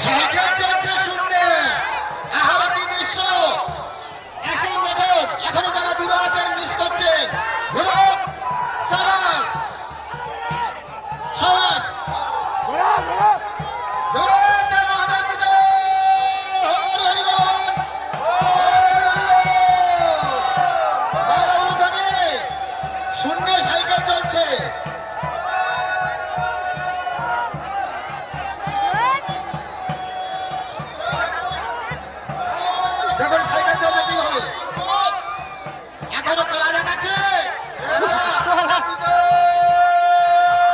Cycle চলছে শূন্যে। আহারা কি দৃশ্য! আসেন দেখুন, এখনো যারা দূরে আছেন মিস করছেন। ঘুরুন, সাবাস সাবাস। শূন্যে সাইকেল চলছে। দেখুন সাইকেল চলছে কিভাবে, এখনো তোলা দেখাচ্ছে।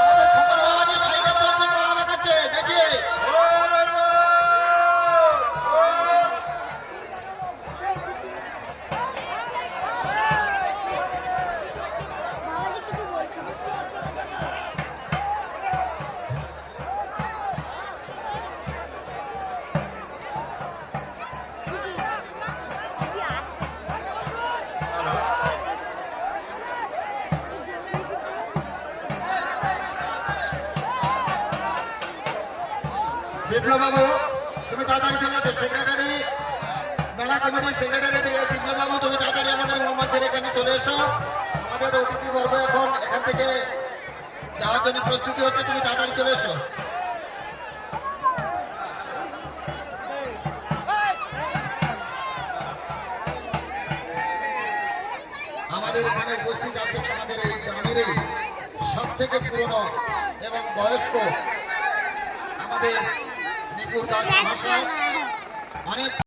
আমাদের খবর বাবা যে সাইকেল চলছে তোলা দেখাচ্ছে, দেখিয়ে বিপ্লব বাবু তুমি তাড়াতাড়ি চলে আসো। সেক্রেটারি, মেলা কমিটির সেক্রেটারি বিপ্লব বাবু তুমি তাড়াতাড়ি আমাদের মঞ্চের এখানে চলে এসো। আমাদের অতিথিবর্গ এখন এখান থেকে যাওয়ার জন্য প্রস্তুতি হচ্ছে, তুমি তাড়াতাড়ি চলে এসো। আমাদের এখানে উপস্থিত আছেন আমাদের এই গ্রামেরই সব থেকে পুরনো এবং বয়স্ক আমাদের নিপুর দাস মহাশয়। অনেক